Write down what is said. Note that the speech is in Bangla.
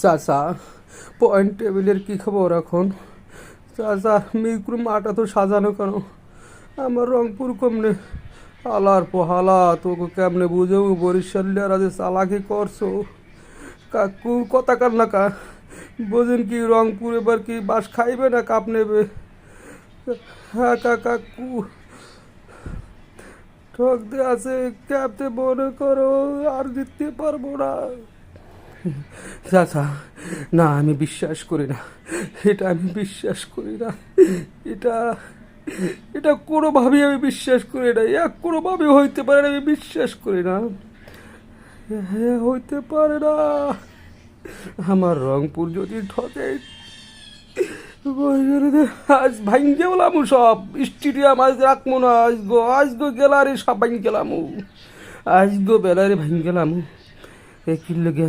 চাচা, পয়েন্ট টেবিলের কী খবর এখন? চাচা, মিরপুর মাঠটা তো সাজানো কেন? আমার রংপুর কমনে হালার পোহালা তোকে কেমনে বুঝেও বরিশালিয়ারা যে চালাকি করছো। কাকু কথা কার না কা বোঝেন কি রংপুর এবার কি বাস খাইবে না কাপ নেবে? হ্যাঁ কাকু, ঠক দিয়ে আছে ক্যাপতে মনে করো আর জিততে পারবো না। চাচা, না আমি বিশ্বাস করি না, এটা আমি বিশ্বাস করি না, এটা এটা কোনোভাবেই আমি বিশ্বাস করি না, কোনোভাবেই হইতে পারে না, আমি বিশ্বাস করি না। হ্যাঁ, হইতে পারে না। আমার রংপুর যদি ঠকে, আজ ভাঙ্গে বলাম সব স্টেডিয়াম, আজ রাখবো না, আজগো গ্যালারি সব ভাঙ্গে গেলাম, আজগো বেলারি ভাঙ্গে গেলাম। এ কি লেগে